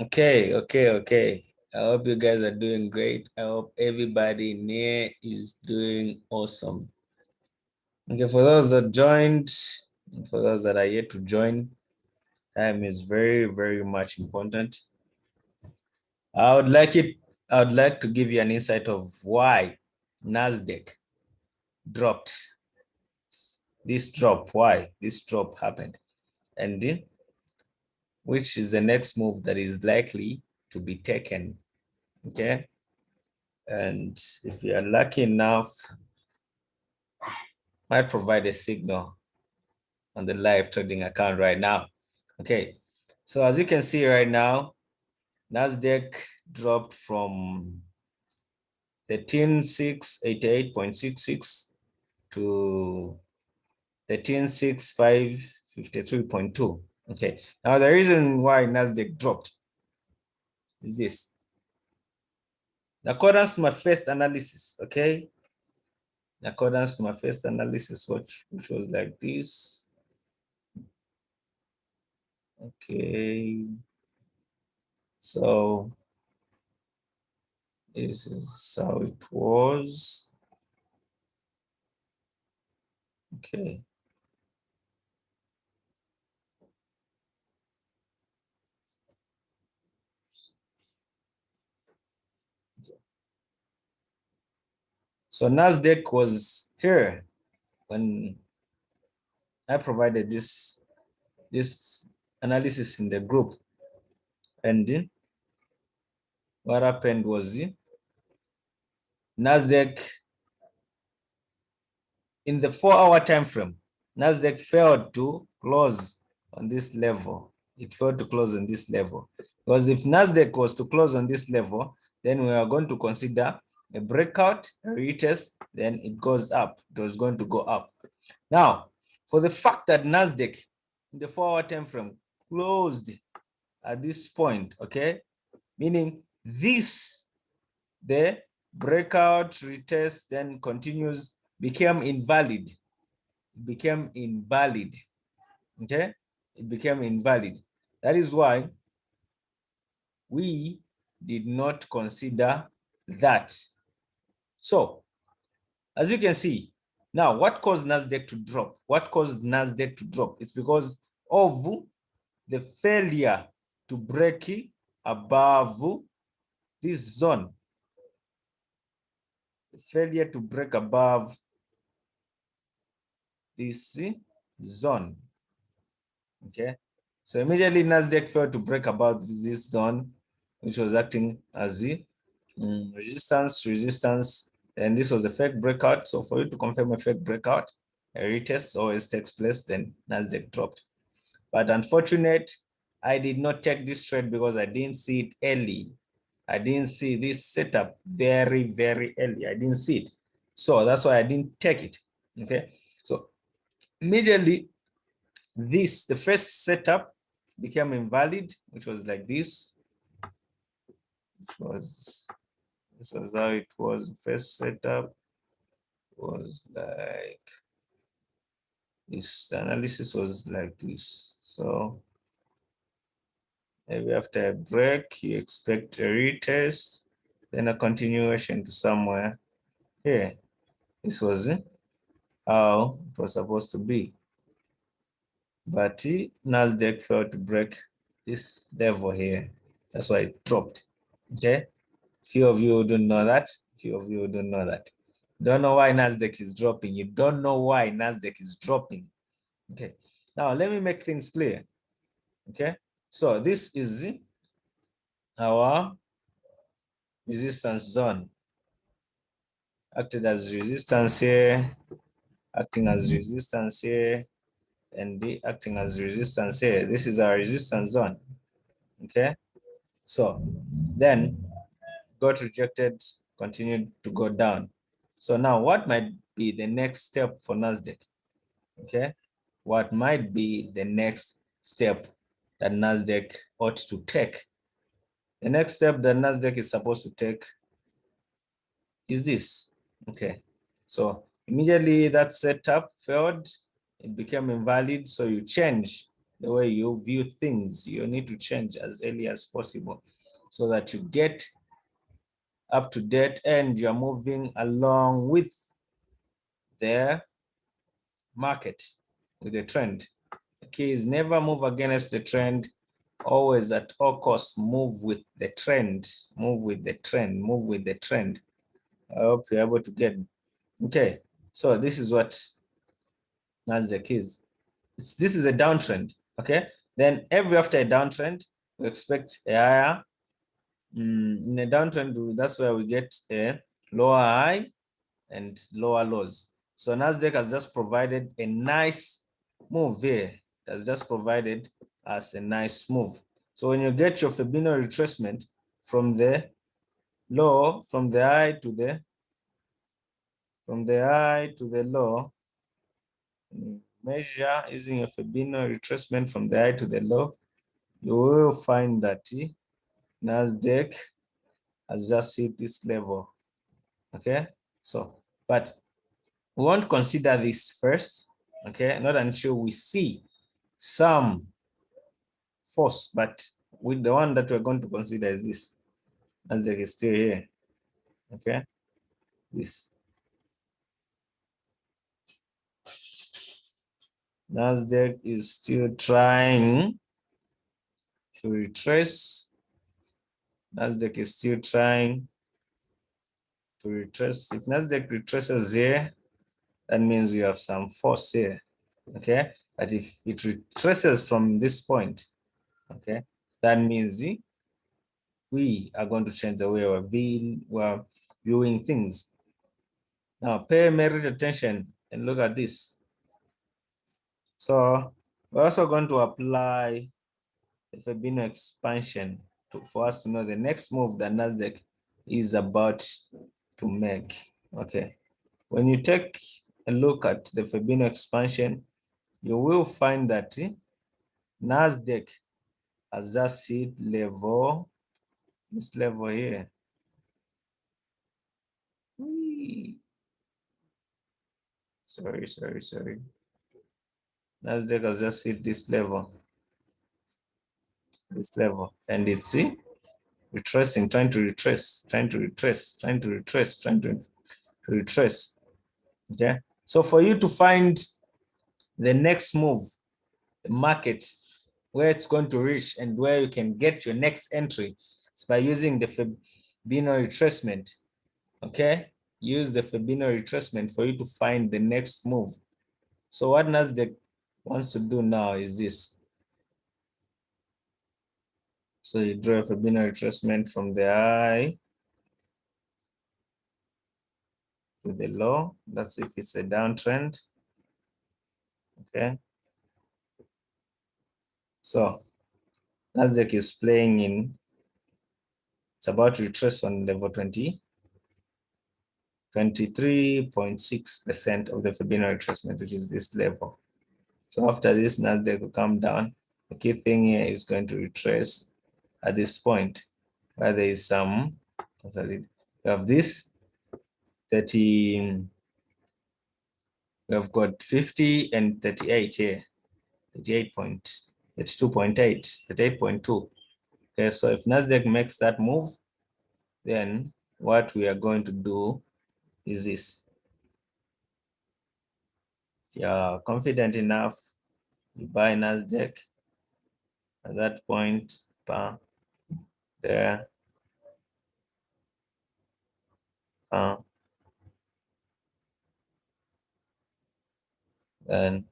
Okay. I hope you guys are doing great. I hope everybody near is doing awesome. Okay, for those that joined, and for those that are yet to join, time is very, very much important. I would like to give you an insight of why Nasdaq dropped. Why this drop happened, and then which is the next move that is likely to be taken. Okay. And if you are lucky enough, might provide a signal on the live trading account right now. Okay. So as you can see right now, Nasdaq dropped from 13,688.66 to 13,653.2. Okay. Now the reason why Nasdaq dropped is this. In accordance to my first analysis, okay? In accordance to my first analysis, which was like this. Okay. So this is how it was. Okay. So Nasdaq was here when I provided this analysis in the group, and what happened was Nasdaq in the 4-hour time frame, Nasdaq failed to close on this level. It failed to close on this level because if Nasdaq was to close on this level, then we are going to consider a breakout, a retest, then it goes up. It was going to go up. Now, for the fact that Nasdaq in the 4-hour time frame closed at this point, okay, meaning this, the breakout, retest, then continues, became invalid. It became invalid. Okay, it became invalid. That is why we did not consider that. So, as you can see, now what caused Nasdaq to drop? What caused Nasdaq to drop? It's because of the failure to break above this zone. The failure to break above this zone. Okay, so immediately Nasdaq failed to break above this zone, which was acting as the resistance, and this was a fake breakout. So for you to confirm a fake breakout, a retest always takes place, then Nasdaq dropped. But unfortunate, I did not take this trade because I didn't see it early. I didn't see this setup very, very early. I didn't see it. So that's why I didn't take it. Okay. So immediately the first setup became invalid, which was like this. This was how it was. The first setup was like this. The analysis was like this. So maybe after a break, you expect a retest, then a continuation to somewhere here. This was how it was supposed to be. But Nasdaq failed to break this level here. That's why it dropped. Okay. Few of you don't know that. Few of you don't know that. Don't know why Nasdaq is dropping. You don't know why Nasdaq is dropping. Okay. Now let me make things clear. Okay. So this is our resistance zone. Acted as resistance here, acting as resistance here, and acting as resistance here. This is our resistance zone. Okay. So then got rejected, continued to go down. So now what might be the next step for Nasdaq? Okay, what might be the next step that Nasdaq ought to take? The next step that Nasdaq is supposed to take is this. Okay, so immediately that setup failed, it became invalid, so you change the way you view things. You need to change as early as possible so that you get up to date and you're moving along with the market, with the trend. The key is never move against the trend. Always at all costs move with the trend. Move with the trend. Move with the trend. I hope you're able to get. Okay, so this is what Nasdaq is. This is a downtrend. Okay, then every after a downtrend, we expect a higher. In a downtrend, that's where we get a lower high and lower lows. So Nasdaq has just provided a nice move here. It has just provided us a nice move. So when you get your Fibonacci retracement from the low, from the high to the low, measure using a Fibonacci retracement from the high to the low, you will find that Nasdaq has just hit this level. Okay, so but we won't consider this first, okay, not until we see some force, but with the one that we're going to consider is this. Nasdaq is still here, okay, this. Nasdaq is still trying to retrace. Nasdaq is still trying to retrace. If Nasdaq retraces here, that means we have some force here, okay? But if it retraces from this point, okay, that means we are going to change the way we're viewing things. Now, pay merit attention and look at this. So we're also going to apply the Fibonacci expansion for us to know the next move that Nasdaq is about to make. Okay, when you take a look at the Fibonacci expansion, you will find that Nasdaq has just hit level, this level here. Sorry. Nasdaq has just hit this level, and it's retracing, trying to retrace. Okay, so for you to find the next move, the market, where it's going to reach and where you can get your next entry, it's by using the Fibonacci retracement. Okay, use the Fibonacci retracement for you to find the next move. So what Nasdaq wants to do now is this. So you draw a Fibonacci retracement from the high to the low. That's if it's a downtrend. Okay. So Nasdaq is playing in, it's about to retrace on level 23.6% of the Fibonacci retracement, which is this level. So after this, Nasdaq will come down. The key thing here is going to retrace at this point where there is some, we have this 30, we have got 50 and 38 here, 38.8, 38.2. Okay, so if Nasdaq makes that move, then what we are going to do is this. If you're confident enough, you buy Nasdaq at that point, there, then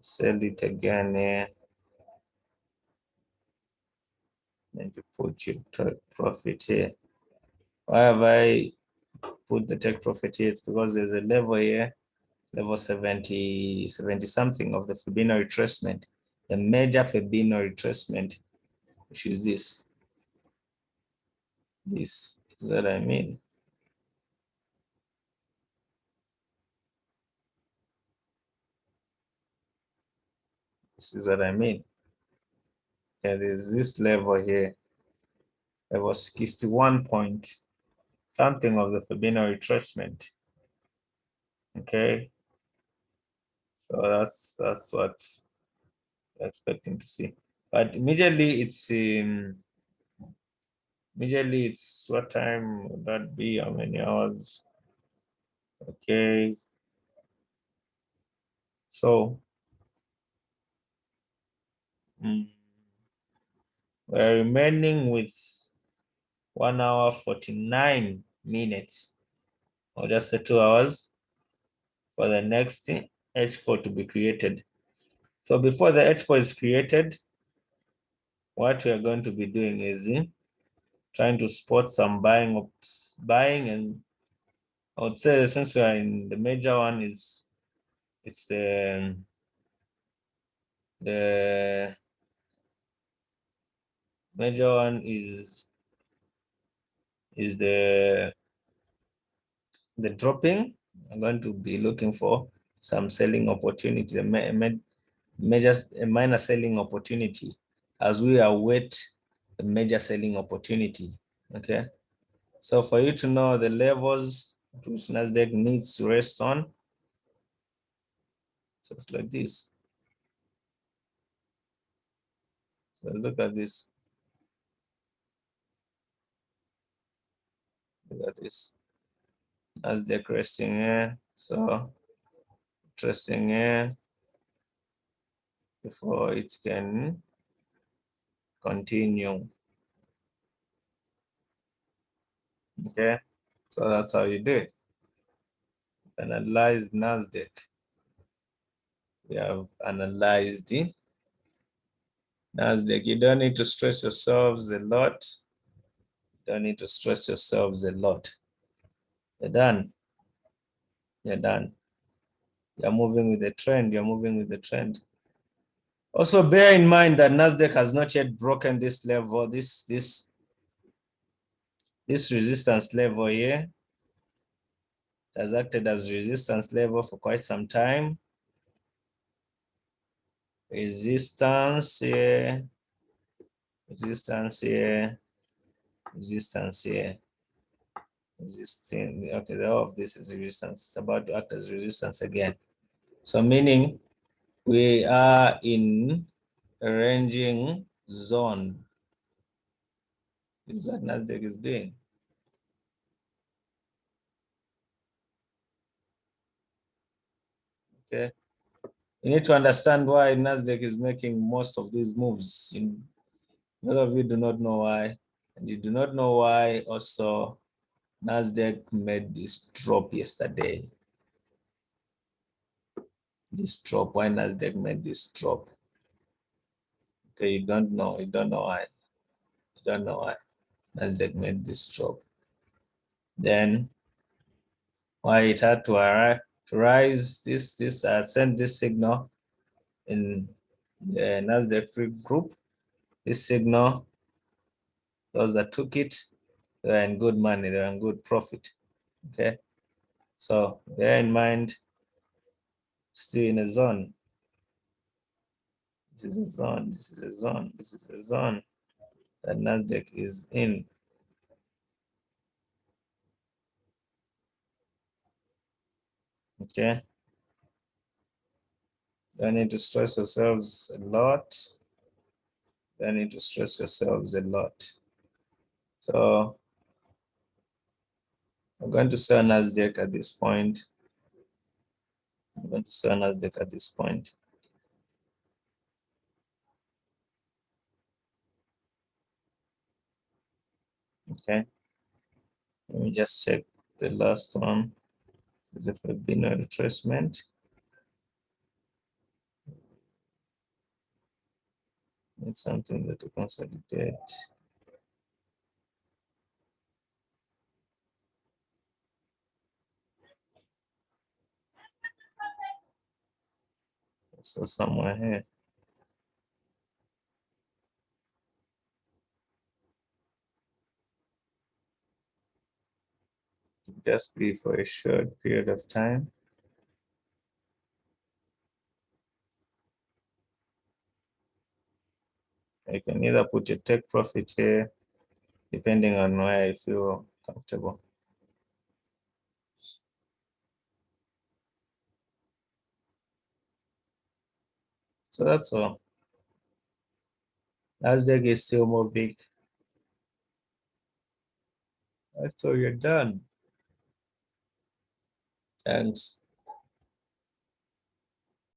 sell it again here, and you put your profit here. Why have I put the take profit here? It's because there's a level here, level 70 something of the Fibonacci retracement, the major Fibonacci retracement, which is this. This is what I mean. This is what I mean. Yeah, there's this level here. There was 61 point something of the Fibonacci retracement. Okay. So that's what we're expecting to see. But immediately it's what time would that be? How many hours? Okay. So mm, we're remaining with 1 hour 49 minutes, or just the 2 hours for the next H4 to be created. So before the H4 is created, what we are going to be doing is trying to spot some buying, and I would say since we are in the major one it's the major one is the dropping. I'm going to be looking for some selling opportunity, a minor selling opportunity as we await the major selling opportunity. Okay. So for you to know the levels which Nasdaq needs to rest on, just like this. So look at this. Look at this. Nasdaq resting here. So resting here before it can continue. Okay. So that's how you do it. Analyze Nasdaq. We have analyzed the Nasdaq. You don't need to stress yourselves a lot. Don't need to stress yourselves a lot. You're done. You're done. You're moving with the trend. You're moving with the trend. Also, bear in mind that Nasdaq has not yet broken this level, this resistance level here. It has acted as resistance level for quite some time. Resistance here, resistance here, resistance here. Resisting. Okay, all of this is resistance. It's about to act as resistance again. So meaning we are in a ranging zone. This is what Nasdaq is doing. Okay. You need to understand why Nasdaq is making most of these moves. A lot of you do not know why. And you do not know why also Nasdaq made this drop yesterday. This drop, why Nasdaq made this drop. Okay, you don't know why. You don't know why Nasdaq made this drop. Then why it had to rise, send this signal in the Nasdaq free group. This signal, those that took it, they're in good money, they're in good profit. Okay, so bear in mind, still in a zone. This is a zone, this is a zone, this is a zone that Nasdaq is in. Okay, don't need to stress yourselves a lot. Don't need to stress yourselves a lot. So I'm going to sell Nasdaq at this point. I'm going to sell Nasdaq at this point. Okay, let me just check the last one. Is if a been a retracement. It's something that to consolidate. So somewhere here. Just be for a short period of time. You can either put your take profit here, depending on where you feel comfortable. So that's all. Nasdaq is still moving. I thought you're done. Thanks.